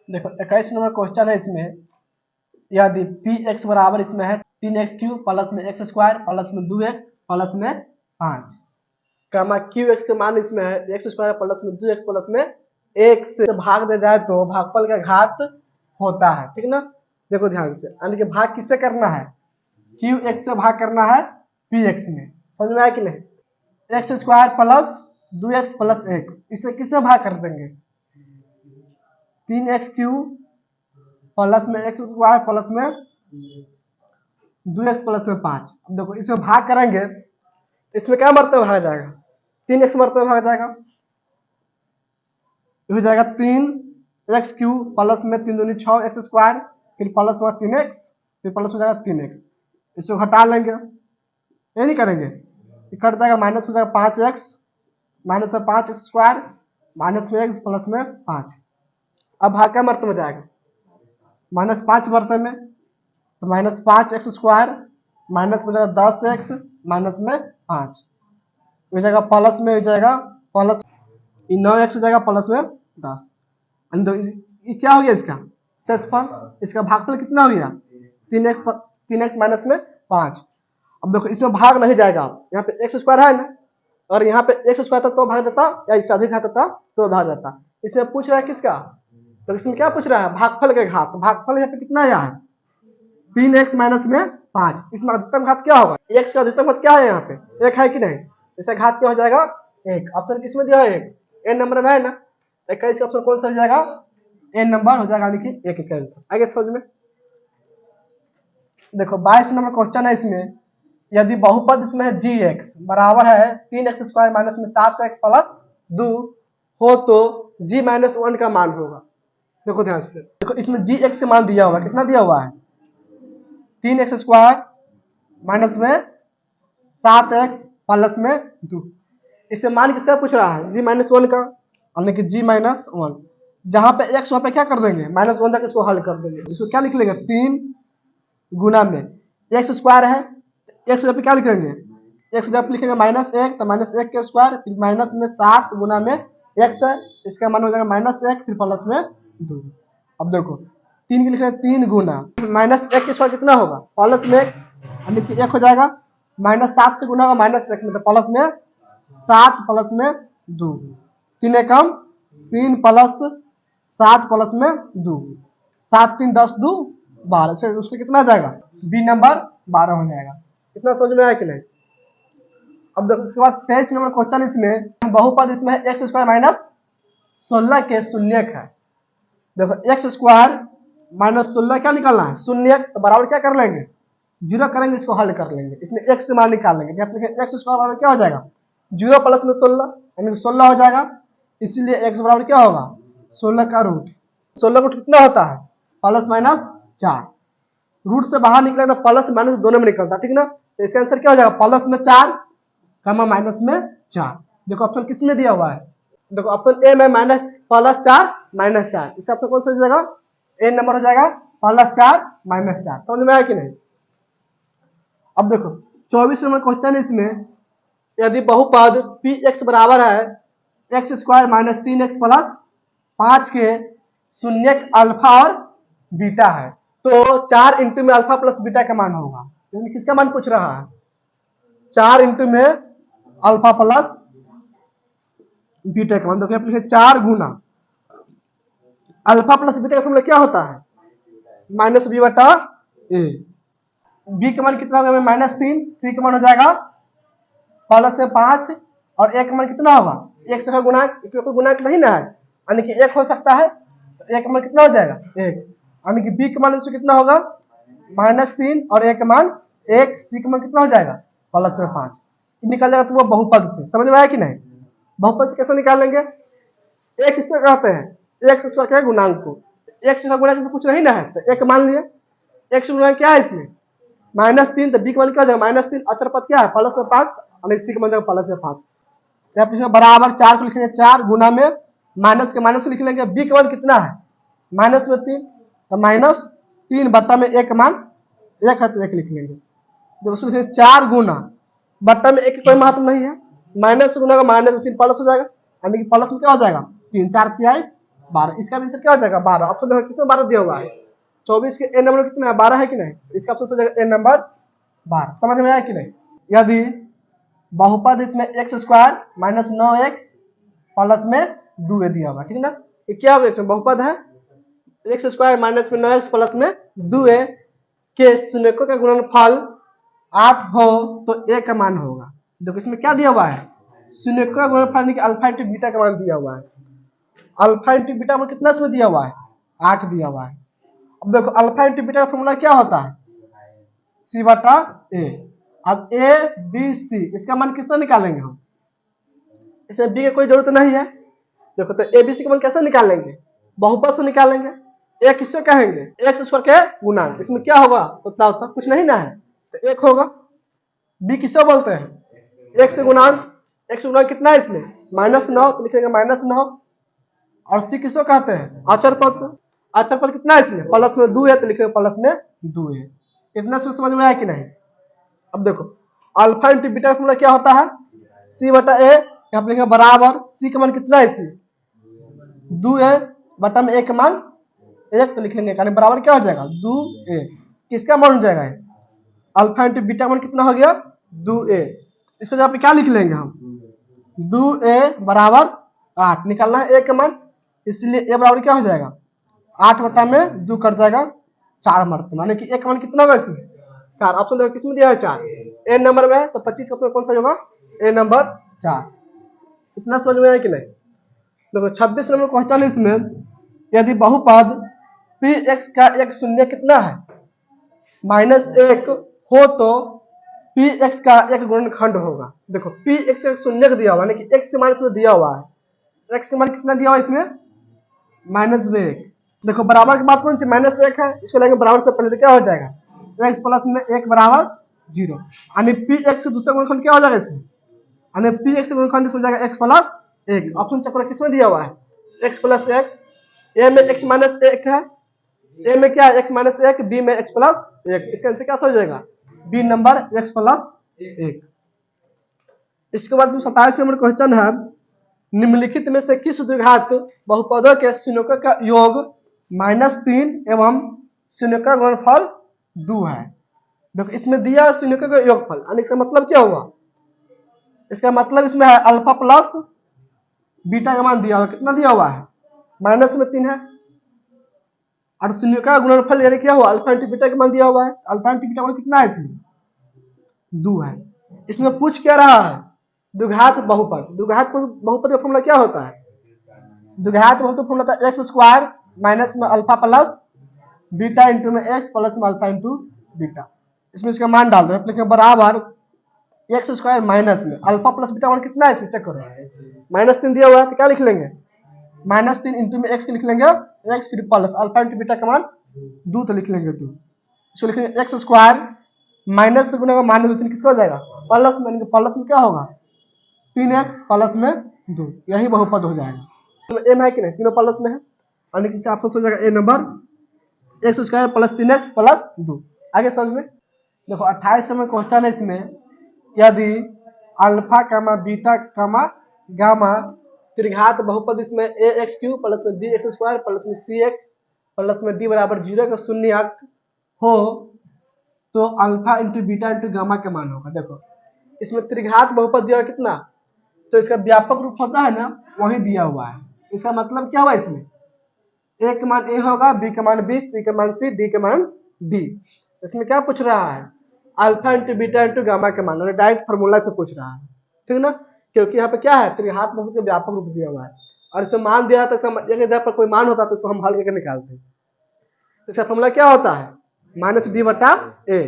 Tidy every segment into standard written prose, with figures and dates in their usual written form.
देखो 21 number question है इसमें, यदि पी एक्स बराबर इसमें है 3x³ प्लस में x स्क्वायर प्लस में 2x प्लस में 5, कमा क्यू एक्स का मान इसमें है x स्क्वायर प्लस में 2x प्लस में 1 से भाग दे जाए तो भागफल का घात होता है, ठीक ना। देखो ध्यान से, यानी कि भाग किससे करना है, क्यू एक्स से भाग करना है पी एक्स में, समझ में आया कि नहीं। X square plus 2x plus 1, इससे किससे भाग कर देंगे, 3x³ प्लस में x स्क्वायर प्लस में 2x प्लस में 5। अब देखो इसमें भाग करेंगे, इसमें क्या मरते हुए भाग जाएगा, 3x मरते हुए भाग जाएगा, हो जाएगा 3x³ प्लस में 3 दूनी 6x स्क्वायर, फिर प्लस में 3x, फिर प्लस हो जाएगा 3x, इसको हटा लेंगे, ये नहीं करेंगे, कट जाएगा, माइनस हो जाएगा 5x, माइनस में 5x स्क्वायर माइनस में x प्लस में 5। अब भाग क्या मरते में जाएगा, -5 मरते में, तो -5x स्क्वायर माइनस में जाएगा 10x माइनस में 5, हो जाएगा प्लस में, हो जाएगा प्लस 9x हो जाएगा प्लस में 10। ये क्या हो गया इसका शेषफल, इसका भागफल कितना हो गया 3x माइनस में 5। अब देखो इसमें भाग नहीं जाएगा, यहाँ पे x स्क्वायर है ना, और यहाँ पे x स्क्वायर था तो भाग जाता, या इससे अधिक आता था तो भाग जाता। इसमें पूछ रहा है किसका, तो इसमें क्या पूछ रहा है, भागफल के घात। भागफल यहाँ पे कितना आया है 3x माइनस में 5, इसमें अधिकतम घात क्या होगा, x का अधिकतम घात क्या है, यहाँ पे 1 है कि नहीं, इसका घात क्या हो जाएगा 1। ऑप्शन किसमें दिया है 1, n नंबर में है ना, 21 का ऑप्शन कौन सा हो जाएगा, n नंबर हो जाएगा, यानी कि 1 इसका आंसर। आगे समझ में। देखो 22 नंबर क्वेश्चन है इसमें, यदि बहुपद इसमें gx बराबर है 3x स्क्वायर माइनस में 7x प्लस 2 हो तो g माइनस 1 का मान होगा। देखो ध्यान से, देखो इसमें gx का मान दिया हुआ है, कितना दिया हुआ है 3x स्क्वायर माइनस में 7x प्लस में 2, इससे मान किसका पूछ रहा है, g माइनस 1 का, यानी कि g माइनस 1, जहां पे x वहां पे क्या कर देंगे -1 तक इसको हल कर देंगे। इसको क्या लिख लेंगे 3 गुना में x स्क्वायर है, x पे क्या लिखेंगे, x जब लिखेंगे -1 तो -1 के स्क्वायर, फिर माइनस में 7 गुना में x है, इसका मान हो जाएगा -1 फिर प्लस में 2। अब देखो 3 के लिख रहे 3 गुना -1 के स्क्वायर कितना होगा प्लस में 1, यानी कि 1 हो जाएगा, -7 से गुना होगा -1 मतलब प्लस में 7 प्लस में 2, 3 एकम 3 प्लस 7 प्लस में 2, 7 3 10 2 12 से उससे कितना आ जाएगा बी नंबर 12 हो जाएगा। कितना समझ में आया कि नहीं। अब देखो उसके बाद 23 नंबर क्वेश्चन इसमें बहुपद इसमें x स्क्वायर माइनस 16 के शून्यक है। देखो x स्क्वायर माइनस 16 क्या निकालना है शून्यक, तो बराबर क्या कर लेंगे 0 करेंगे, इसको हल कर लेंगे, इसमें x से मान निकाल लेंगे, x स्क्वायर बराबर क्या हो जाएगा 0 प्लस में 16 यानी 16 हो जाएगा, इसीलिए x बराबर क्या होगा 16 का रूट। 16 रूट कितना होता है प्लस माइनस 4, रूट से बाहर निकले तो प्लस माइनस दोनों में निकलता, ठीक ना। तो इसका आंसर क्या हो जाएगा प्लस में 4 कमा माइनस में 4। देखो ऑप्शन किस में दिया हुआ है, देखो ऑप्शन ए में +4 -4, इसका ऑप्शन कौन सा हो जाएगा ए नंबर हो जाएगा +4 -4। समझ में आया कि नहीं। अब देखो 24 नंबर क्वेश्चन इसमें, यदि बहुपद पी एक्स बराबर है x square minus 3x plus 5 के शून्यक अल्फा और बीटा है, तो 4 इंटू में अल्फा प्लस बीटा का मान होगा। इसमें किसका मान पूछ रहा है 4 इंटू में अल्फा प्लस बीटा का मान। देखिए 4 गुना अल्फा प्लस बीटा का फॉर्मूला क्या होता है -b/a। बी का मान कितना होगा -3, सी का मान हो जाएगा प्लस से 5 और ए का मान कितना होगा 1 से गुणा, इसमें कोई गुणा नहीं ना है, यानी कि 1 हो सकता है, तो ए का मान कितना हो जाएगा 1, यानी कि बी का मान इसमें कितना होगा -3 और ए का मान 1, सी का मान कितना हो जाएगा प्लस में 5। निकल जाएगा तो वो बहुपद से। समझ में आया कि नहीं। बहुपद से कैसे निकालेंगे, एक किससे कहते हैं x स्क्वायर क्या है गुणांक को, x का गुणा कुछ नहीं ना है, तो एक मान लिए x गुणा क्या है इसमें -3, तो b का मान क्या हो जाएगा -3, अचर पद क्या है प्लस में 5 और c का मान जाएगा प्लस में 5। तो बराबर 4 को लिखेंगे 4 गुना में माइनस के माइनस लिख लेंगे, b का मान कितना है -3, तो -3 बट्टा में 1 मान 1 है तो 1 लिख लेंगे। जब उसको लिखेंगे 4 गुना बट्टा में 1 कोई महत्व नहीं है, माइनस गुना का -3 प्लस हो जाएगा, यानी कि प्लस में क्या हो जाएगा 3 4 तिहाई 12, इसका भी आंसर क्या हो जाएगा 12। ऑप्शन देखो किसमें 12 दिया हुआ है, 24 के ए नंबर कितना है 12 है कि नहीं, इसका ऑप्शन हो जाएगा ए नंबर 12। समझ में आया कि नहीं। यदि बहुपद इसमें x square minus 9x plus में 2a दिया हुआ, ठीक ना, ये क्या होगा, इसमें बहुपद है एक्स स्क्वायर माइनस में 9x प्लस में 2a के शून्यकों का गुणनफल 8 हो तो a का मान होगा। देखो इसमें क्या दिया हुआ है, शून्यकों का गुणनफल कि अल्फा इंटू बीटा का मान दिया हुआ है। अल्फा इंटू बीटा में कितना इसमें दिया हुआ है 8 दिया हुआ है। अब देखो अल्फा इंटू बीटा का फॉर्मूला क्या होता है सी बटा ए। अब ए बी सी इसका मान किससे निकालेंगे हम, इसमें बी की कोई जरूरत नहीं है। देखो तो ए बी सी का मान कैसे निकालेंगे, बहुपद से निकालेंगे। ए किससे कहेंगे एक्स स्क्वायर के गुणांक, इसमें क्या होगा उतना उतना कुछ नहीं ना है तो एक होगा। बी किससे बोलते हैं एक्स गुणांक, एक्स गुणांक कितना है इसमें -9 तो लिखेंगे -9। और सी किसको कहते हैं अचर पद को, अचर पद कितना है इसमें प्लस में 2 है तो लिखेंगे प्लस में 2 है। इतना समझ में आया कि नहीं। अब देखो अल्फा इंटू बीटा का फॉर्मूला क्या होता है सी बटा ए, यहाँ पे लिखेंगे बराबर सी का मान कितना है इसमें 2 है बटा में ए का मान 1 तो लिख लेंगे, यानी बराबर क्या हो जाएगा 2a। किसका मान हो जाएगा अल्फा इंटू बीटा मान कितना हो गया 2a। इसको जहाँ पे क्या लिख लेंगे हम 2a बराबर 8 निकालना है a का मान, इसलिए a बराबर क्या हो जाएगा 8 बटा में 2 कट जाएगा 4 मरतबा, यानी कि a का मान कितना होगा इसमें 4। ऑप्शन देखो किसमें दिया है 4, ए नंबर में है तो 25 का कौन सा होगा ए नंबर 4। इतना समझ में आया कि नहीं। देखो 26 नंबर क्वेश्चन इसमें, यदि बहुपद पी एक्स का एक शून्य कितना है -1 हो तो पी एक्स का एक गुणनखंड होगा। देखो पी एक्स का शून्य दिया हुआ है, एक्स के मान इसमें दिया हुआ है, एक्स के मान कितना दिया हुआ है इसमें -1। देखो बराबर की बात कौन सी -1 है, इसको लेंगे बराबर से पहले क्या हो जाएगा एक्स प्लस में 1 बराबर 0, यानी पी एक्स का दूसरा गुणनखंड क्या हो जाएगा इसमें, यानी पी एक्स का गुणनखंड इसमें जाएगा x प्लस 1। ऑप्शन चेक करो किसमें दिया हुआ है x प्लस 1, ए में x माइनस 1 है, ए में क्या है x माइनस 1, बी में x प्लस 1, इसका आंसर क्या हो जाएगा बी नंबर x प्लस 1। इसके बाद 27 नंबर क्वेश्चन है, निम्नलिखित में से किस द्विघात बहुपदों के शून्यकों का योग -3 एवं शून्यकों का गुणनफल 2 है। देखो इसमें दिया शून्यकों का योगफल, यानी इसका मतलब क्या हुआ, इसका मतलब इसमें है अल्फा प्लस बीटा का मान दिया हुआ, कितना दिया हुआ है -3 है, और शून्य का गुणनफल यानी क्या हुआ अल्फा इंटू बीटा का मान दिया हुआ है, अल्फा इंटू बीटा मान कितना है इसमें 2 है। इसमें पूछ क्या रहा है द्विघात बहुपद, द्विघात बहुपद का फॉर्मूला क्या होता है, द्विघात बहुपद का फॉर्मूला था एक्स स्क्वायर माइनस में अल्फा प्लस बीटा इंटू में एक्स प्लस में अल्फा इंटू बीटा। इसमें इसका मान डाल दो, लिखेंगे बराबर एक्स स्क्वायर माइनस में अल्फा प्लस बीटा मान कितना है इसमें चेक करो -3 दिया हुआ है तो क्या लिख लेंगे -3 इंटू में एक्स लिख लेंगे एक्स फिर प्लस अल्फा इंटू बीटा का मान 2 तो लिख लेंगे 2, इसको लिखेंगे एक्स स्क्वायर माइनस से गुना -2 किसका हो जाएगा प्लस में, प्लस में क्या होगा 3x प्लस में 2, यही बहुपद हो जाएगा। तो एम है कि नहीं तीनों प्लस में है, यानी कि ऑप्शन हो जाएगा A number x square plus 3x plus 2। आगे समझ में देखो 28 नंबर क्वेश्चन है इसमें, यदि अल्फा कामा बीटा कामा गामा त्रिघात बहुपद इसमें ए एक्स क्यू प्लस में बी एक्स स्क्वायर प्लस में सी एक्स प्लस में डी बराबर 0 का शून्यक हो तो alpha into beta into gamma का मान होगा। देखो इसमें त्रिघात बहुपद दिया कितना, तो इसका व्यापक रूप होता है ना वही दिया हुआ है। इसका मतलब क्या हुआ इसमें ए का मान ए होगा, बी का मान बी, सी का मान सी, डी का मान डी। इसमें क्या पूछ रहा है alpha into beta into gamma के मान, डायरेक्ट फार्मूला से पूछ रहा है, ठीक ना, क्योंकि यहाँ पे क्या है त्रिघात बहुपद का व्यापक रूप दिया हुआ है और इसमें मान दिया तो इसका एक जगह पर कोई मान होता है तो इसको हम हल करके निकालते हैं। तो इसका फॉर्मूला क्या होता है -d बटा ए,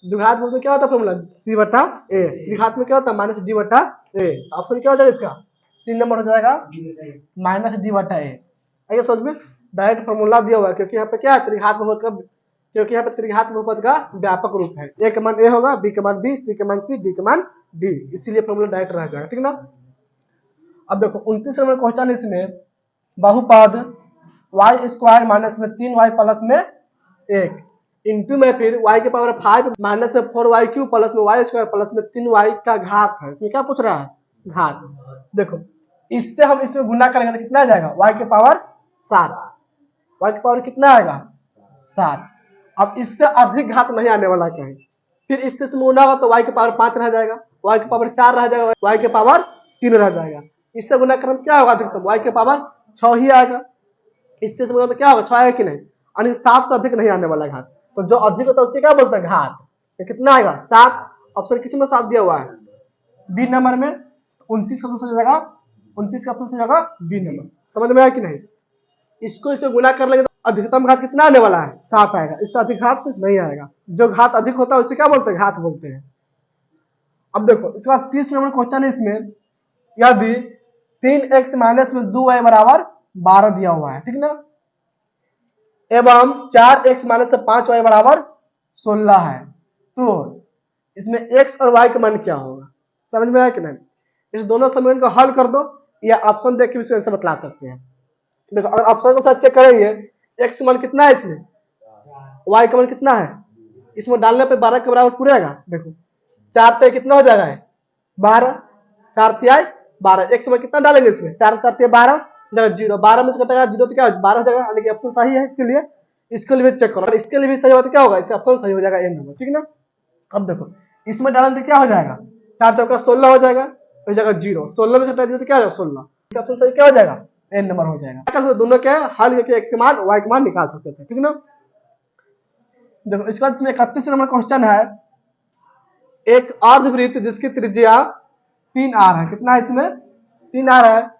द्विघात बहुपद में क्या होता है फॉर्मूला c बटा ए, त्रिघात में क्या होता है -d बटा ए। ऑप्शन क्या हो जाएगा इसका सी नंबर हो जाएगा -d बटा ए। आइए समझ में डायरेक्ट फॉर्मूला दिया हुआ है क्योंकि यहाँ पे क्या है त्रिघात बहुपद का, क्योंकि यहाँ पे त्रिघात बहुपद का व्यापक रूप है, ए का मान ए होगा, बी का मान बी, सी का मान सी, डी का मान डी, इसीलिए फॉर्मूला डायरेक्ट रह जाएगा, ठीक ना। अब देखो 29 नंबर क्वेश्चन इसमें, बहुपद y स्क्वायर माइनस में 3y प्लस में 1 इंटू में फिर y के पावर 5 माइनस में 4y क्यू प्लस में y स्क्वायर प्लस में 3y का घात है। इसमें क्या पूछ रहा है घात। देखो इससे हम इसमें गुना करेंगे तो कितना आ जाएगा y के पावर 7, y की पावर कितना आएगा 7। अब इससे अधिक घात नहीं आने वाला कहीं, फिर इससे गुना होगा तो y की पावर 5 रह जाएगा, y की पावर 4 रह जाएगा, y की पावर 3 रह जाएगा। इससे गुना करने क्या होगा अधिकतम, y की पावर 6 ही आएगा। इससे गुना तो क्या होगा 6 है कि नहीं, यानी 7 से अधिक नहीं आने वाला घात। तो जो अधिक होता है उससे क्या बोलते हैं घात। तो कितना आएगा 7। ऑप्शन किस में 7 दिया हुआ है, बी नंबर में। 29 का ऑप्शन जगह 29 का ऑप्शन जगह बी नंबर। समझ में आया कि नहीं। इसको इसे गुना कर लेंगे तो अधिकतम घात कितना आने वाला है 7 आएगा, इससे अधिक घात नहीं आएगा। जो घात अधिक होता है उसे क्या बोलते हैं घात बोलते हैं। अब देखो इसके बाद 30 नंबर क्वेश्चन है इसमें, यदि 3x माइनस में 2y बराबर 12 दिया हुआ है, ठीक ना, एवं 4x माइनस से 5y बराबर 16 है, तो इसमें x और y का मान क्या होगा। समझ में आया कि नहीं। इस दोनों समीकरण को हल कर दो या ऑप्शन देख के भी इसको बता सकते हैं। देखो अगर ऑप्शन को साथ चेक करेंगे, x मान कितना है इसमें, y का मान कितना है, इसमें डालने पे 12 के बराबर पूरेगा। देखो 4 ते कितना हो जाएगा 12, 4 तिहाई 12, x मान कितना डालेंगे इसमें 4 4 तिहाई 12, 0, 12 में से कटेगा 0 तो क्या 12 हो जाएगा, यानी कि ऑप्शन सही है इसके लिए। इसके लिए भी चेक करो, इसके लिए भी सही होगा तो क्या होगा, इसका ऑप्शन सही हो जाएगा ए नंबर, ठीक ना। अब देखो इसमें डालेंगे तो क्या हो जाएगा 4 चौका 16 हो जाएगा, हो जाएगा 0, 16 में से घटा दिया तो क्या हो जाएगा 16, इसका ऑप्शन सही क्या हो जाएगा एन नंबर हो जाएगा। क्या कर सकते दोनों क्या हल करके एक्स के मान वाई के मान निकाल सकते थे, ठीक ना। देखो इसके बाद इसमें 31 नंबर क्वेश्चन है, एक अर्धवृत्त जिसकी त्रिज्या 3r है, कितना है इसमें 3r है,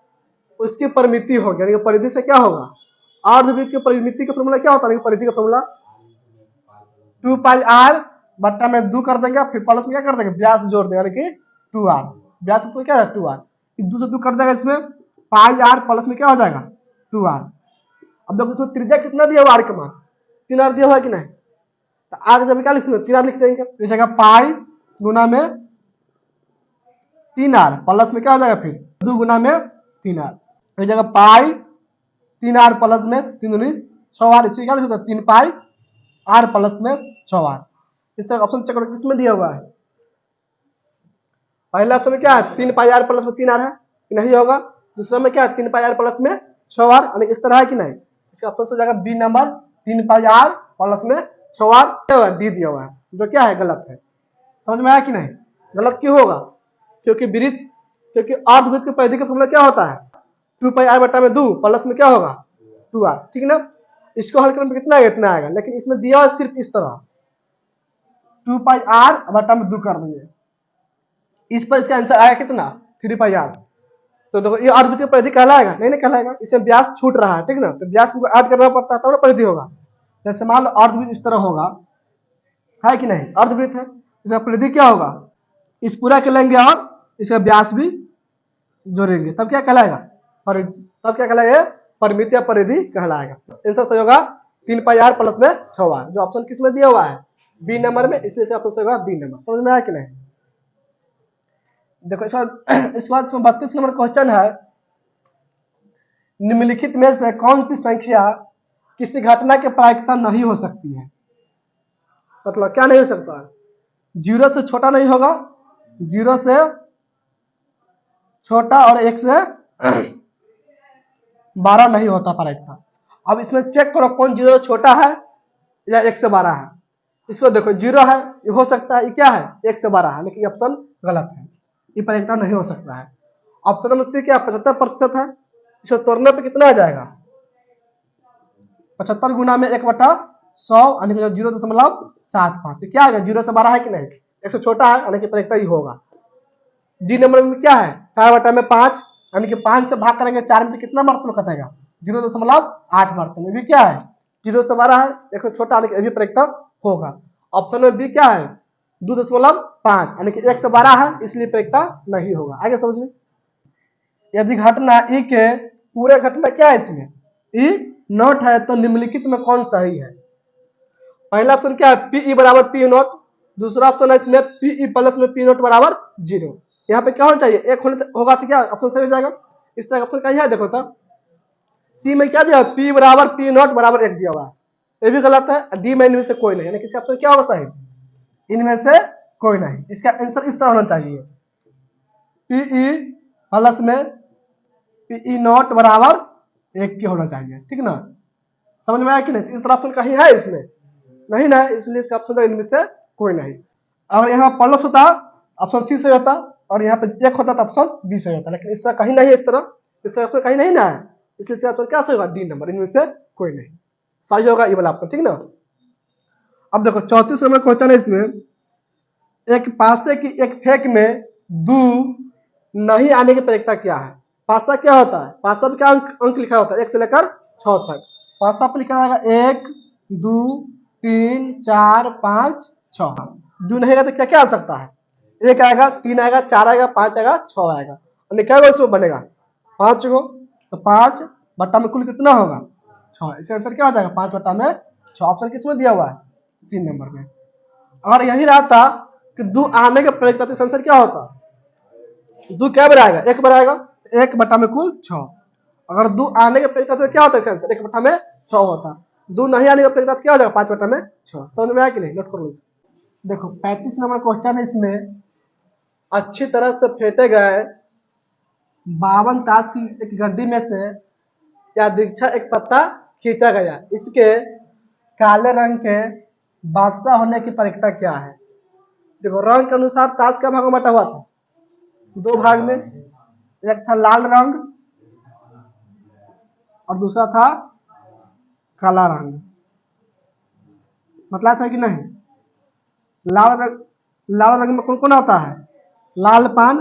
उसकी परिमिति होगी, यानी परिधि से क्या होगा, अर्धवृत्त की परिमिति का फॉर्मूला क्या होता है, परिधि का फॉर्मूला 2 पाई r बट्टा में 2 कर देंगे, फिर प्लस में क्या कर देंगे व्यास जोड़ देंगे, यानी कि 2r, व्यास को क्या है 2r, 2 से 2 कर देगा, इसमें पाई r प्लस में क्या हो जाएगा 2r। अब देखो इसमें त्रिज्या कितना दिया हुआ r का मान 3r दिया हुआ है कि नहीं, तो r जब क्या लिख देंगे 3r लिख देंगे, तो जगह पाई गुना में 3r प्लस में क्या हो जाएगा फिर 2 गुना में 3r, तो जगह पाई 3r प्लस में 3 दूनी 6r, इसे क्या लिख सकते 3 पाई r प्लस में 6r। इस तरह ऑप्शन चेक करो किसमें दिया हुआ है, पहला ऑप्शन में क्या है 3 पाई r प्लस में 3r है, नहीं होगा। दूसरा में क्या है 3 पाई r प्लस में 6r, यानी इस तरह है कि नहीं, इसका ऑप्शन हो जाएगा बी नंबर 3 पाई r प्लस में 6r, डी दिया हुआ है, जो क्या है गलत है। समझ में आया कि नहीं, गलत क्यों होगा, क्योंकि वृत्त, क्योंकि अर्धवृत्त की परिधि का फॉर्मूला क्या होता है 2 पाई r बटा में 2 प्लस में क्या होगा 2r, ठीक ना। इसको हल करने में कितना आएगा इतना आएगा, लेकिन इसमें दिया हुआ सिर्फ इस तरह 2 पाई r बटा में 2 कर देंगे, इस पर इसका आंसर आया कितना 3 पाई r। तो देखो ये अर्धवृत्त की परिधि कहलाएगा नहीं, नहीं कहलाएगा, इसमें व्यास छूट रहा है, ठीक ना, तो व्यास को ऐड करना पड़ता है तब ना परिधि होगा। जैसे मान लो अर्धवृत्त इस तरह होगा, है कि नहीं, अर्धवृत्त है, इसका परिधि क्या होगा, इस पूरा के लेंगे और इसका व्यास भी जोड़ेंगे, तब क्या कहलाएगा तब क्या कहलाएगा परिमित या परिधि कहलाएगा। आंसर सही होगा 3 पाई r प्लस में 6r, जो ऑप्शन किस में दिया हुआ है बी नंबर में, इसलिए ऑप्शन सही होगा बी नंबर। समझ में आया कि नहीं। देखो इसके बाद इसमें 32 नंबर क्वेश्चन है, निम्नलिखित में से कौन सी संख्या किसी घटना के प्रायिकता नहीं हो सकती है, मतलब क्या नहीं हो सकता है, 0 से छोटा नहीं होगा, 0 से छोटा और 1 से 12 नहीं होता प्रायिकता। अब इसमें चेक करो कौन 0 से छोटा है या 1 से 12 है। इसको देखो 0 है, ये हो सकता है, ये क्या है 1 से 12 है, लेकिन ऑप्शन गलत है, ये प्रायिकता नहीं हो सकता है। ऑप्शन नंबर सी क्या 75% है, इसको तोड़ने पे कितना आ जाएगा 75 गुना में 1/100, यानी कि 0.75, क्या आएगा 0 से 12 है कि नहीं, 1 से छोटा है, यानी कि प्रायिकता ही होगा। डी नंबर में क्या है 4/5, यानी कि 5 से भाग करेंगे 4 में तो कितना मरतबा कटेगा 0.8 मरतबा में, भी क्या है 0 से 12 है, 1 से छोटा, यानी कि भी प्रायिकता होगा। ऑप्शन में बी क्या है 2.5, यानी कि 1 से 12 है, इसलिए प्रायिकता नहीं होगा। आगे समझिए, यदि घटना ई के पूरे घटना क्या है इसमें ई नॉट है, तो निम्नलिखित में कौन सही है। पहला ऑप्शन क्या है पीई बराबर पी नॉट, दूसरा ऑप्शन है इसमें पीई प्लस में पी नॉट बराबर 0। यहाँ पे क्या होना चाहिए एक होगा तो क्या ऑप्शन सही हो जाएगा। इस तरह ऑप्शन क्या है देखो तो सी में क्या दिया पी बराबर पी नॉट बराबर 1 दिया हुआ है, ये भी गलत है। डी में इनमें से कोई नहीं, यानी किसी ऑप्शन क्या होगा सही, इनमें से कोई नहीं। इसका आंसर इस तरह होना चाहिए पीई प्लस में पीई नॉट बराबर 1 के होना चाहिए, ठीक ना। समझ में आया कि नहीं। इस तरह ऑप्शन कहीं है इसमें नहीं ना, इसलिए इसका ऑप्शन इनमें से कोई नहीं। अगर यहाँ प्लस होता ऑप्शन सी सही होता, और यहाँ पे 1 होता तो ऑप्शन बी सही होता, लेकिन इस तरह कहीं नहीं है, इस तरह ऑप्शन कहीं नहीं ना है, इसलिए इसका ऑप्शन क्या सही होगा, डी नंबर, इनमें से कोई नहीं सही होगा, ये वाला ऑप्शन, ठीक ना। अब देखो 34 नंबर क्वेश्चन है इसमें, एक पासे की एक फेंक में दू नहीं आने की प्रयोजकता क्या है। पासा क्या होता है, पासा में क्या अंक लिखा होता है 1 से लेकर 6 तक। पासा पर लिखा रहेगा 1 2 3 4 5 6। दू नहीं आएगा तो क्या क्या आ सकता है, 1 आएगा, 3 आएगा, 4 आएगा, 5 आएगा, 6 आएगा, और क्या इसमें बनेगा 5 गो, तो 5 बट्टा में कुल कितना होगा 6। इसका आंसर क्या हो जाएगा 5 बट्टा में 6। ऑप्शन किसमें दिया हुआ है, सी नंबर में। अगर यही रहता कि दू आने के प्रयोग करते आंसर क्या होता, दू क्या बार आएगा 1 बार आएगा, 1 बट्टा में कुल 6। अगर दू आने के प्रयोग करते क्या होता है आंसर 1 बट्टा में 6 होता। दू नहीं आने के प्रयोग करते क्या हो जाएगा 5 बट्टा में 6। समझ में आया कि नहीं, नोट कर लो। देखो 35 नंबर क्वेश्चन है इसमें, अच्छी तरह से फेंटे गए 52 ताश की एक गड्डी में से या दीक्षा एक पत्ता खींचा गया, इसके काले रंग के बादशाह होने की प्रयोजकता क्या है। देखो रंग के अनुसार ताश का भाग में बटा हुआ था 2 भाग में, एक था लाल रंग और दूसरा था काला रंग। मतलब था कि नहीं, लाल रंग में कौन कौन आता है, लाल पान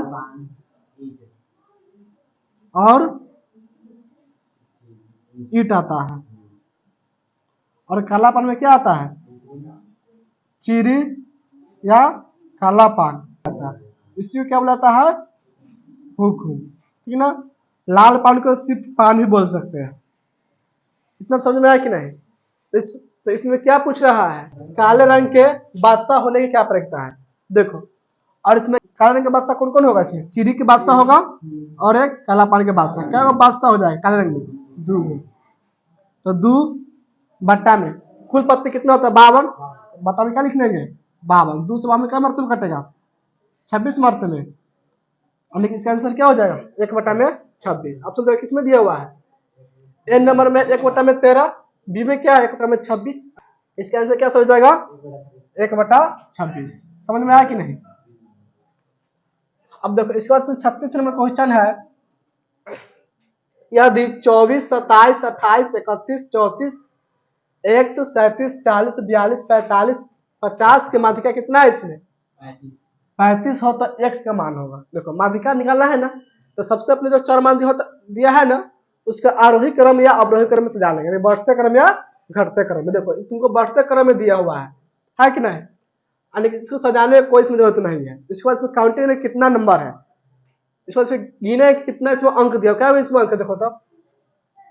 और ईट आता है, और काला पान में क्या आता है, चीरी या काला पान आता है, इसी को क्या बुलाता है, हुकुम, ठीक ना। लाल पान को सिर्फ पान भी बोल सकते हैं। इतना समझ में आया कि नहीं। तो इसमें क्या पूछ रहा है, काले रंग के बादशाह होने की क्या प्रयोजकता है। देखो, और इसमें काले रंग के बादशाह कौन कौन होगा, इसमें चीरी के बादशाह होगा और एक काला पान के बादशाह, क्या बादशाह हो जाएगा काले रंग में 2। तो 2 बट्टा में कुल पत्ती कितना होता है 52, बट्टा में क्या लिख लेंगे 52, 2 से 52 क्या मरते में कटेगा 26 मरते में, और लेकिन इसका आंसर क्या हो जाएगा 1 बट्टा में 26। ऑप्शन तो किसमें दिया हुआ है, ए नंबर में 1 बट्टा में 13, बी में क्या है 1 बट्टा में 26। इसका आंसर क्या हो जाएगा 1 बट्टा 26। समझ में आया कि नहीं। अब देखो इसके बाद 36 नंबर क्वेश्चन है, यदि 24 27 28 31 34 137 40 42 45 50 के माध्यिका कितना है इसमें 35 हो तो x का मान होगा। देखो माध्यिका निकालना है ना, तो सबसे पहले जो चर मान दिया है ना, उसका आरोही क्रम या अवरोही क्रम में सजा लेंगे, बढ़ते क्रम या घटते क्रम में। देखो तुमको बढ़ते क्रम में दिया हुआ है कि नहीं, यानी इसको सजाने में कोई इसमें जरूरत नहीं है। इसके बाद इसमें काउंटिंग में कितना नंबर है, इसको गिने कितना इसमें अंक दिया, क्या इसमें अंक देखो तो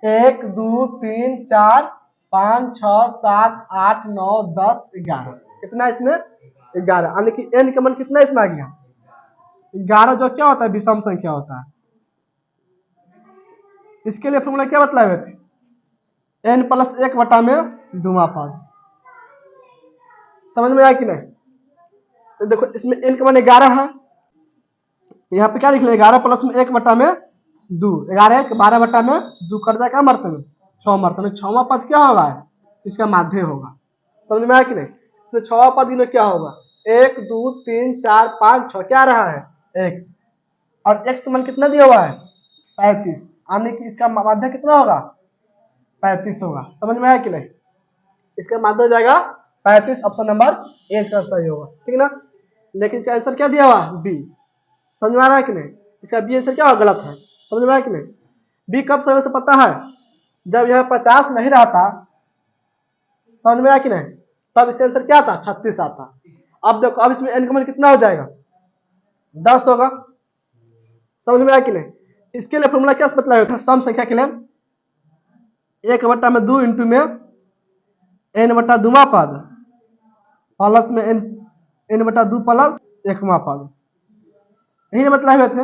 1 2 3 4 5 6 7 8 9 10 11, कितना इसमें 11, यानी कि n का मान कितना इसमें आ गया 11, जो क्या होता है विषम संख्या होता है। इसके लिए फॉर्मूला क्या बतलाए हुए थे, n प्लस 1 बटा में दूमा पद। समझ में आया कि नहीं। तो देखो इसमें n का मान 11 है, यहाँ पे क्या लिख ले 11 प्लस में 1 बटा में 2, 11 1 12 बटा में 2 कर जाए क्या मरते में 6 मरते में, 6वां पद क्या होगा इसका माध्य होगा। समझ में आया कि नहीं। इसमें 6वां पद में क्या होगा 1 2 3 4 5 6 क्या रहा है x, और x मान कितना दिया हुआ है 35, यानी कि इसका माध्य कितना होगा 35 होगा। समझ में आया कि नहीं, इसका माध्य हो जाएगा 35, ऑप्शन नंबर ए इसका सही होगा, ठीक ना। लेकिन इसका आंसर क्या दिया हुआ बी। समझ में आ रहा है कि नहीं, इसका बी आंसर क्या होगा गलत है। समझ में आया कि नहीं। बी कब समय से पता है, जब यह 50 नहीं रहता, समझ में आया कि नहीं, तब इसका आंसर क्या था 36 आता। अब देखो अब इसमें n का मान कितना हो जाएगा 10 होगा। समझ में आया कि नहीं। इसके लिए फॉर्मूला क्या बतलाया था, सम संख्या के लिए 1 बट्टा में 2 इंटू में n बट्टा दूमा पद प्लस में n बट्टा 2 प्लस 1वां पद, यही मतलब हुए थे।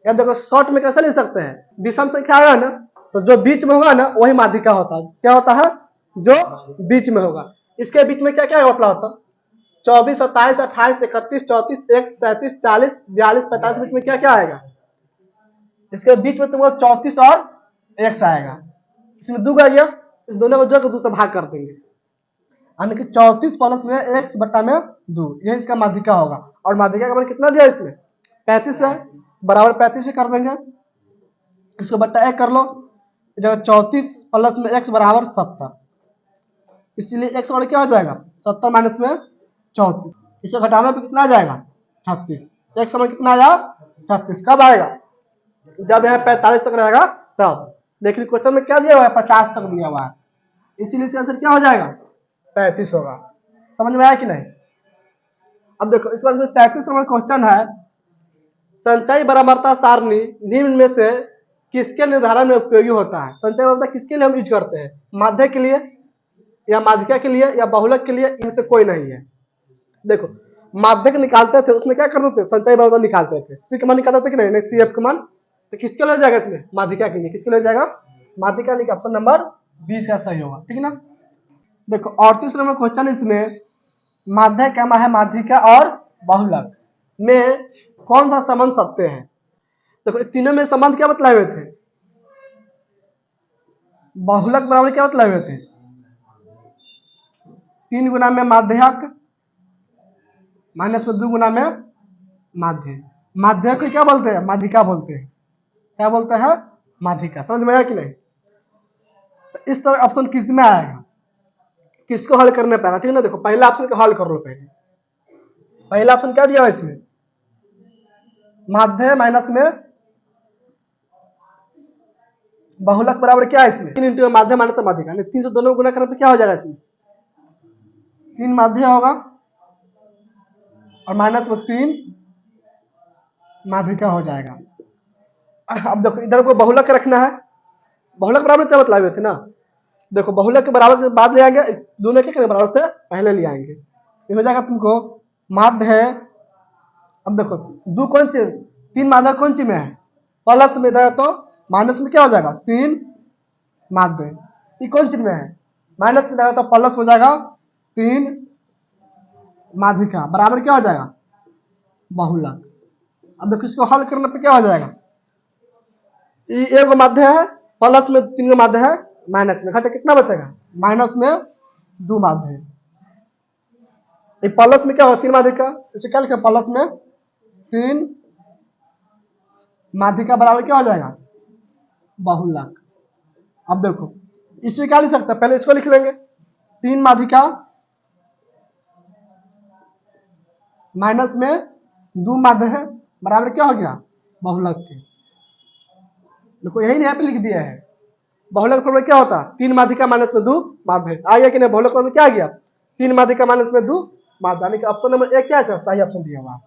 या देखो शॉर्ट में कैसे लिख सकते हैं, विषम संख्या आएगा ना, तो जो बीच में होगा ना वही माध्यिका होता है। क्या होता है जो बीच में होगा। इसके बीच में क्या क्या होता है 24 27 28 31 34 137 40 42 45 बीच में क्या क्या आएगा, इसके बीच में तुमको 34 और एक्स आएगा, इसमें 2 आ गया, इस दोनों को जोड़ के 2 से भाग कर देंगे, यानी कि 34 प्लस में एक्स बटा में 2, यह इसका माध्यिका होगा। और माध्यिका का मान कितना दिया इसमें 35 है, बराबर 35 से कर देंगे, इसको बट्टा 1 कर लो, जब 34 प्लस में एक्स बराबर 70, इसलिए एक्स और क्या हो जाएगा 70 माइनस में 34, इसे घटाने पे कितना आ जाएगा 36, एक्स समय कितना आया 36, कब आएगा जब यहाँ 45 तक रहेगा तब, लेकिन क्वेश्चन में क्या दिया हुआ है 50 तक दिया हुआ है, इसीलिए इसका आंसर क्या हो जाएगा 35 होगा। समझ में आया कि नहीं? अब देखो इस बार 37 नंबर क्वेश्चन है, संचयी बराबरता सारणी निम्न में से किसके निर्धारण में उपयोगी होता है? संचयी बराबरता किसके लिए हम यूज करते हैं? माध्य के लिए या माध्यिका के लिए या बहुलक के लिए? इनसे कोई नहीं है। देखो माध्यक निकालते थे उसमें क्या करते थे संचयी बराबरता निकालते थे, सी का मान निकालते थे कि नहीं, सी एफ का मान, तो किसके लिए जाएगा इसमें माध्यिका के लिए, किसके लिए जाएगा माध्यिका, लिखा ऑप्शन नंबर 20 का सही होगा, ठीक है ना। देखो 38 नंबर क्वेश्चन इसमें माध्य क्या है माध्यिका और बहुलक में कौन सा संबंध सत्य है? देखो तीनों में संबंध क्या बतलाए हुए थे, बहुलक बराबर क्या बतलाए हुए थे 3 गुना में माध्यक माइनस में 2 गुना में माध्य, माध्य को क्या बोलते हैं माध्यिका बोलते हैं, क्या बोलते हैं माध्यिका। समझ में आया कि नहीं? तो इस तरह ऑप्शन किस में आएगा, किसको हल करने पाएगा, ठीक है ना। देखो पहला ऑप्शन को हल कर लो, पहले पहला ऑप्शन क्या दिया है इसमें माध्य माइनस में बहुलक बराबर क्या है इसमें 3 इंटू माध्य माइनस माध्यिका, 3 से दोनों गुना करने पे क्या हो जाएगा इसमें 3 माध्य होगा और माइनस में 3 माध्यिका हो जाएगा। अब देखो इधर को बहुलक रखना है, बहुलक बराबर क्या बतलाए हुए थे ना, देखो बहुलक के बराबर के बाद ले आएंगे, दोनों के बराबर से पहले ले आएंगे, ये हो जाएगा तुमको माध्य है। अब देखो 2 कौन सी 3 माध्य कौन सी में है प्लस में जाएगा तो माइनस में क्या हो जाएगा 3 माध्य, ये कौन सी में है माइनस में जाएगा तो प्लस हो जाएगा 3 माध्यिका बराबर क्या हो जाएगा बहुलक। अब देखो इसको हल करने पे क्या हो जाएगा, ये एक माध्य है प्लस में 3 माध्य है माइनस में, घटे कितना बचेगा माइनस में 2 माध्य, ये प्लस में क्या होगा 3 माध्यिका, इसे क्या लिखा प्लस में 3 माध्यिका बराबर क्या हो जाएगा बहुलक। अब देखो इसे क्या लिख सकते हैं, पहले इसको लिख लेंगे 3 माध्यिका माइनस में 2 माध्य है बराबर क्या हो गया बहुलक के। देखो यही यहाँ पे लिख दिया है, बहुलक फॉर्मूला क्या होता है 3 माध्यिका माइनस में 2 माध्य, आ गया कि नहीं, बहुलक फॉर्मूला क्या आ गया 3 माध्यिका माइनस में 2 माध्य, यानी कि ऑप्शन नंबर 1 क्या है सही ऑप्शन दिया हुआ,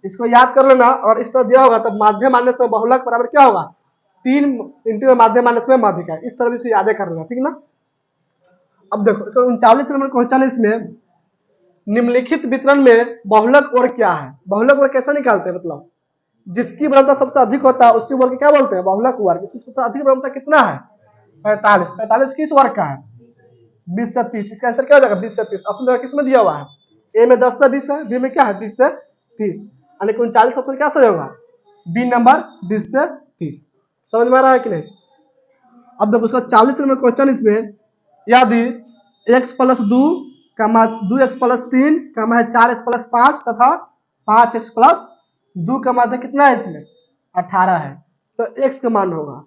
इसको याद कर लेना। और इस तरह दिया होगा तब माध्य माइनस में बहुलक बराबर क्या होगा 3 इंटू माध्य माइनस में माध्यिका, इस तरह इसको याद कर लेना, ठीक ना। अब देखो इसको 39 नंबर क्वेश्चन है, इसमें निम्नलिखित वितरण में बहुलक वर्ग क्या है, बहुलक वर्ग कैसे निकालते हैं, मतलब जिसकी बराबरता सबसे अधिक होता है उसी वर्ग क्या बोलते हैं बहुलक वर्ग, इसमें सबसे अधिक बराबरता कितना है 45, 45 किस वर्ग का है 20 से 30, इसका आंसर क्या हो जाएगा 20 से 30, ऑप्शन किस में दिया हुआ है ए में 10 से 20 है, बी में क्या है 20 से 30, यानी कि 39 ऑप्शन क्या सही होगा बी नंबर 20 से 30। समझ में आ रहा है कि नहीं? अब देखो उसका 40 नंबर क्वेश्चन, इसमें यदि x प्लस 2 2x प्लस 3 है 4x प्लस 5 तथा 5x प्लस 2 का माध्य कितना है इसमें 18 है, तो x का मान होगा,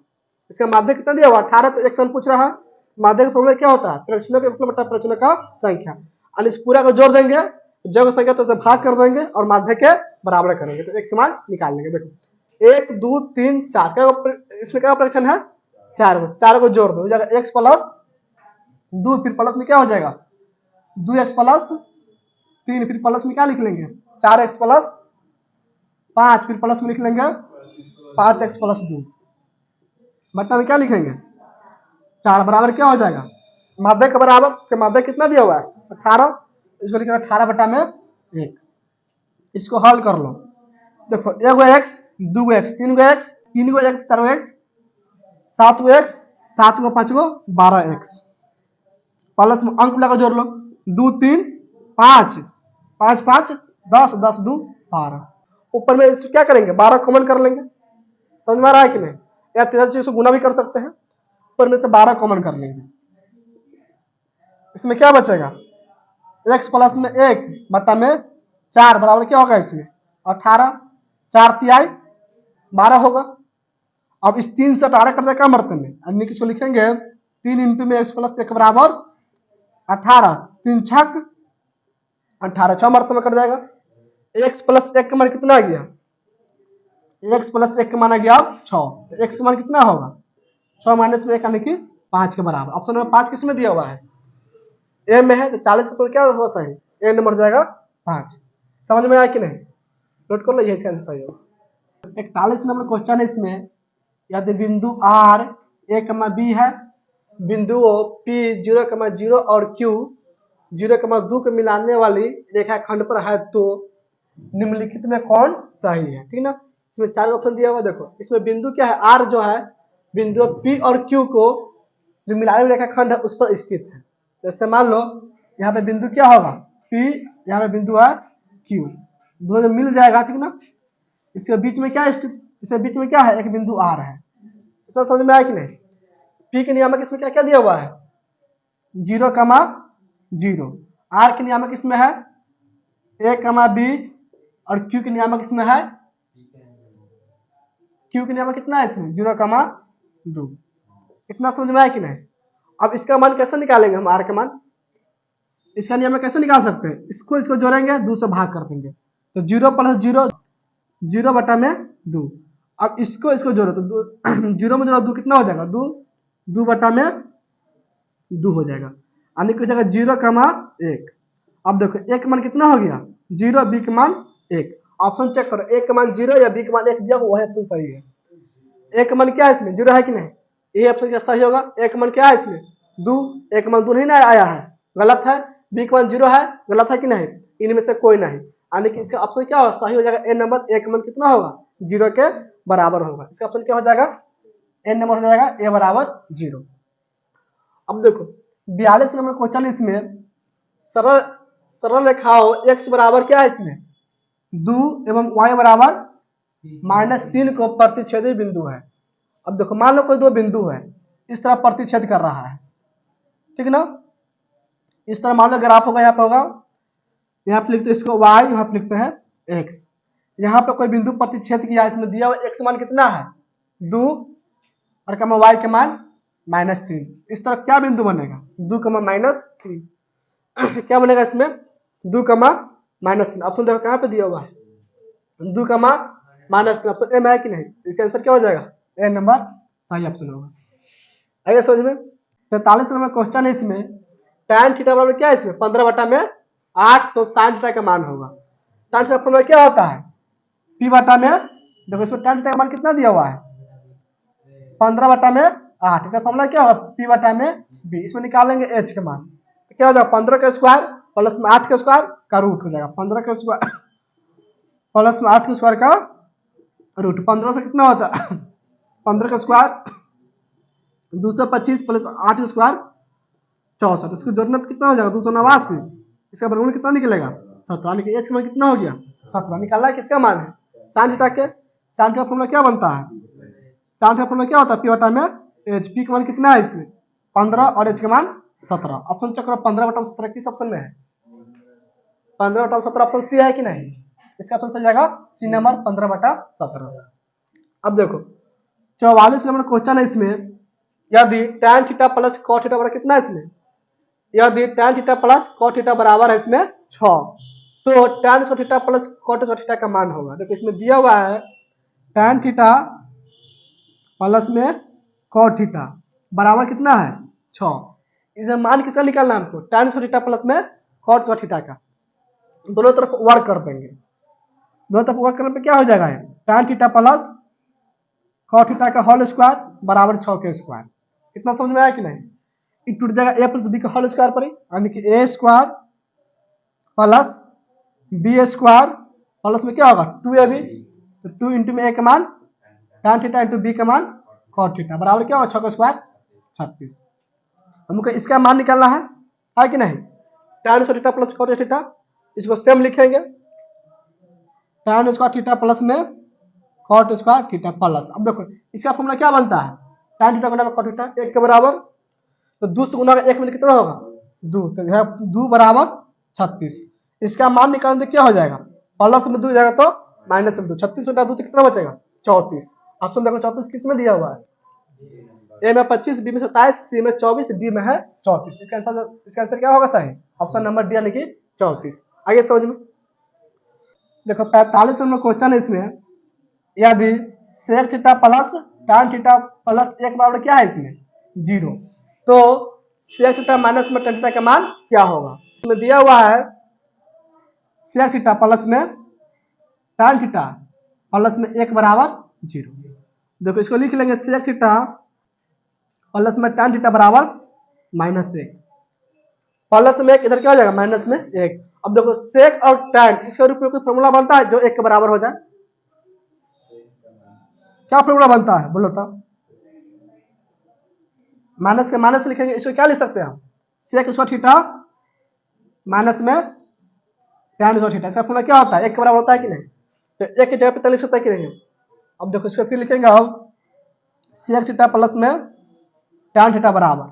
इसका माध्य कितना दिया हुआ 18, तो x हम पूछ रहा है, माध्य का फॉर्मूला क्या होता है प्रश्नों के बटा प्रश्नों का संख्या, और इस पूरा को जोड़ देंगे जब संख्या तो उसे भाग कर देंगे और माध्य के बराबर करेंगे तो x मान निकाल लेंगे। देखो 1 2 3 4 इसमें क्या फ्रैक्शन है 4 को जोड़ दो, x प्लस 2 फिर प्लस में क्या हो जाएगा 2x प्लस 3 फिर प्लस में क्या लिख लेंगे 4x प्लस 5 फिर प्लस में लिख लेंगे 5x प्लस 2, बट्टा में क्या लिखेंगे 4 बराबर क्या हो जाएगा माध्य के बराबर से माध्य कितना दिया हुआ है 18, इसको लिखना 18 बटा में 1, इसको हल कर लो। देखो 1 गो x 2 गो x 3 गो x 3 गो x 4 गो x 7 गो x 7 गो 5 गो 12x, प्लस में अंक लगा जोड़ लो 2 3 5 5 5 10 10 2 12, ऊपर में इसको क्या करेंगे 12 कॉमन कर लेंगे, समझ में आ रहा है कि नहीं, या 13 से गुना भी कर सकते हैं, ऊपर में से 12 कॉमन कर लेंगे, इसमें क्या बचेगा, x प्लस में 1 बटा में 4 बराबर क्या होगा इसमें 18, 4 तिहाई 12 होगा। अब इस 3 से 18 कर देगा मरते में, अन्य किसको लिखेंगे 3 इंटू में x प्लस 1 बराबर 18, 3 छक 18, 6 मरते में कट जाएगा। x प्लस 1 का मान कितना आ गया, x प्लस 1 का मान आ गया 6, तो x का मान कितना होगा 6 माइनस में 1 यानी कि 5 के बराबर। ऑप्शन नंबर 5 किस में दिया हुआ है, ए में है, तो 40 पर क्या हो सही, ए नंबर जाएगा 5। समझ में आया कि नहीं, नोट कर लो, ये इसका आंसर सही होगा। 41 नंबर क्वेश्चन है इसमें, यदि बिंदु R A, B है, बिंदुओं P 0,0 और Q 0,2 को मिलाने वाली रेखाखंड पर है तो निम्नलिखित में कौन सही है, ठीक ना। इसमें 4 ऑप्शन दिया हुआ, देखो इसमें बिंदु क्या है, R जो है बिंदु P और Q को जो मिलाने वाली रेखाखंड है उस पर स्थित है। जैसे मान लो यहाँ पे बिंदु क्या होगा P, यहाँ पे बिंदु है Q, दोनों मिल जाएगा, ठीक ना। इसके बीच में क्या स्थित, इसके बीच में क्या है, एक बिंदु R है, इतना समझ में आया कि नहीं। P के नियामक इसमें क्या क्या दिया हुआ है 0,0, R के नियामक इसमें है A, B और Q के नियामक इसमें है, Q के नियामक कितना है इसमें 0,2, इतना समझ में आया कि नहीं। अब इसका मान कैसे निकालेंगे हम, R का मान, इसका नियम कैसे निकाल सकते हैं, इसको जोड़ेंगे 2 से भाग कर देंगे, तो 0 प्लस 0 0 बटा में 2। अब इसको जोड़ो तो 0 में जोड़ो 2 कितना हो जाएगा 2 बटा में 2 हो जाएगा, यानी कि हो जाएगा 0,1। अब देखो a का मान कितना हो गया 0, b का मान 1। ऑप्शन चेक करो, a का मान 0 या b का मान 1 दिया वही ऑप्शन सही है। a का मान क्या है इसमें 0 है कि नहीं, ये ऑप्शन क्या सही होगा। a का मान क्या है इसमें 2, a का मान 2 नहीं ना आया है, गलत है। b का मान 0 है, गलत है कि नहीं, इनमें से कोई नहीं, यानी कि इसका ऑप्शन क्या होगा सही हो जाएगा ए नंबर। a का मान कितना होगा 0 के बराबर होगा, इसका ऑप्शन क्या हो जाएगा ए नंबर हो जाएगा a बराबर 0। अब देखो 42 नंबर क्वेश्चन, इसमें सरल रेखाओं x बराबर क्या है इसमें 2 एवं y बराबर -3 को प्रतिच्छेदी बिंदु है। अब देखो मान लो कोई दो बिंदु है, इस तरह प्रतिच्छेद कर रहा है, ठीक ना। इस तरह मान लो ग्राफ होगा, यहाँ पे होगा, यहाँ पे लिखते हैं इसको y, यहाँ पे लिखते हैं x। यहाँ पे कोई बिंदु प्रतिच्छेद किया, इसमें दिया हुआ x मान कितना है 2 और कमा y के मान -3। इस तरह क्या बिंदु बनेगा 2, -3 क्या बनेगा इसमें 2, -3। ऑप्शन देखो कहाँ पे दिया हुआ है 2, -3। ऑप्शन एम है कि नहीं, इसका आंसर क्या हो जाएगा ए नंबर सही ऑप्शन होगा। आगे समझ में 43 नंबर क्वेश्चन है, इसमें tan थीटा बराबर क्या है इसमें 15 बटा में 8, तो sin थीटा का मान होगा। tan थीटा फॉर्मूला क्या होता है p बटा में, देखो इसमें tan थीटा का मान कितना दिया हुआ है 15 बटा में 8, इसका फॉर्मूला क्या होगा p बटा में b। इसमें निकालेंगे h का मान, तो क्या हो जाएगा 15 का स्क्वायर प्लस में 8 का स्क्वायर का रूट हो जाएगा, 15 का स्क्वायर प्लस में 8 का स्क्वायर का रूट। 15 से कितना होता है 15 का स्क्वायर 225 प्लस 8 का स्क्वायर 64, इसको जोड़ने पर कितना हो जाएगा 289, इसका वर्गमूल कितना निकलेगा 17, यानी कि h का मान कितना हो गया 17 निकालना है। किसका मान है sin थीटा के, sin थीटा फॉर्मूला क्या बनता है, sin थीटा फॉर्मूला क्या होता है p बटा में h। p का मान कितना है इसमें 15 और h का मान 17। ऑप्शन चेक करो 15 बटा 17 किस ऑप्शन में है 15 बटा 17 ऑप्शन सी है कि नहीं, इसका ऑप्शन सही जाएगा सी नंबर 15 बटा 17। अब देखो 44 नंबर क्वेश्चन है, इसमें यदि tan theta plus cot theta बराबर कितना है इसमें, यदि tan theta plus cot theta बराबर है इसमें 6, तो tan cot theta plus cot theta का मान होगा। देखो इसमें दिया हुआ है tan थीटा प्लस में cot थीटा बराबर कितना है 6, इसमें मान किसका निकालना है हमको tan cot थीटा प्लस में cot थीटा का, दोनों तरफ वर्क कर देंगे, दोनों तरफ वर्क करने पे क्या हो जाएगा tan theta plus cot theta का होल स्क्वायर बराबर 6 के स्क्वायर। इतना समझ में आया कि नहीं, ये टूट जाएगा a प्लस b का होल स्क्वायर पर, यानी कि a square plus b square plus में क्या होगा 2ab, तो 2 इंटू में a का मान tan थीटा इंटू b का मान cot थीटा बराबर क्या होगा 6 का स्क्वायर 36। हमको इसका मान निकालना है कि नहीं, tan square theta plus cot theta, इसको सेम लिखेंगे tan स्क्वायर थीटा प्लस में cot स्क्वायर थीटा प्लस। अब देखो इसका फॉर्मूला क्या बनता है tan थीटा गुना cot थीटा 1 के बराबर, तो 2 से गुना 1 में कितना होगा 2, तो यह 2 बराबर 36। इसका मान निकालने क्या हो जाएगा, प्लस में 2 जाएगा तो माइनस में 2, 36 में 2 तो कितना बचेगा 34। ऑप्शन देखो 34 किस में दिया हुआ है, ए में 25, बी में 27, सी में 24, डी में है 34। इसका आंसर क्या होगा सही, ऑप्शन नंबर डी यानी कि 34। आगे समझ में देखो 45 नंबर क्वेश्चन है इसमें, यदि sec theta plus tan theta plus 1 बराबर क्या है इसमें 0, तो सेक थीटा माइनस में tan थीटा का मान क्या होगा। इसमें दिया हुआ है सेक थीटा प्लस में tan थीटा प्लस में 1 बराबर 0। देखो इसको लिख लेंगे सेक थीटा प्लस में tan थीटा बराबर -1, प्लस में 1 इधर क्या हो जाएगा माइनस में 1। अब देखो सेक और tan इसके रूप में कोई फॉर्मूला बनता है जो 1 के बराबर हो जाए, क्या फॉर्मूला बनता है बोलो तो, माइनस के माइनस लिखेंगे, इसको क्या लिख सकते हैं हम सेक स्क्वायर थीटा माइनस में tan स्क्वायर थीटा, इसका फॉर्मूला क्या होता है 1 के बराबर होता है कि नहीं, तो 1 की जगह पे लिख सकता है कि नहीं। अब देखो इसको फिर लिखेंगे हम सेक थीटा प्लस में tan थीटा बराबर,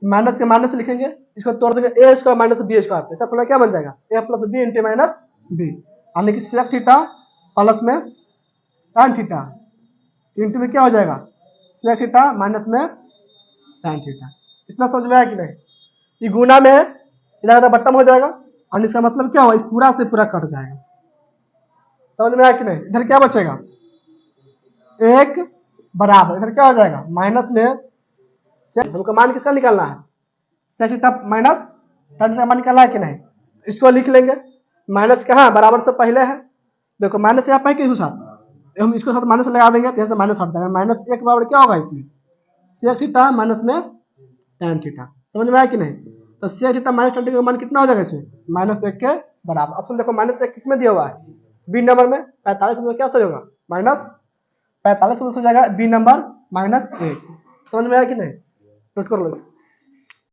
माइनस के माइनस लिखेंगे, इसको तोड़ देंगे A square minus B square पे, इसका फॉर्मूला क्या बन जाएगा A plus B into minus B, यानी कि सेक थीटा प्लस में tan थीटा इंटू में क्या हो जाएगा सेक थीटा माइनस में tan थीटा। इतना समझ में आया कि नहीं, ये गुना में इधर बट्टम हो जाएगा और इसका मतलब क्या होगा इस पूरा से पूरा कट जाएगा, समझ में आया कि नहीं। इधर क्या बचेगा 1 बराबर, इधर क्या हो जाएगा माइनस में हमको मान किसका निकालना है sec theta minus tan theta मान निकालना है कि नहीं, इसको लिख लेंगे माइनस कहाँ बराबर से पहले है, देखो माइनस यहाँ पे किसके साथ हम इसको साथ माइनस लगा देंगे तो यहाँ से माइनस हट जाएगा, -1 बराबर क्या होगा इसमें सेक थीटा माइनस में tan थीटा, समझ में आया कि नहीं। तो sec theta minus tan theta का मान कितना हो जाएगा इसमें -1 के बराबर। ऑप्शन देखो -1 किस में दिया हुआ है बी नंबर में, 45 में क्या सही होगा -45 में हो जाएगा बी नंबर -1, समझ में आया कि नहीं, नोट कर लो इसको।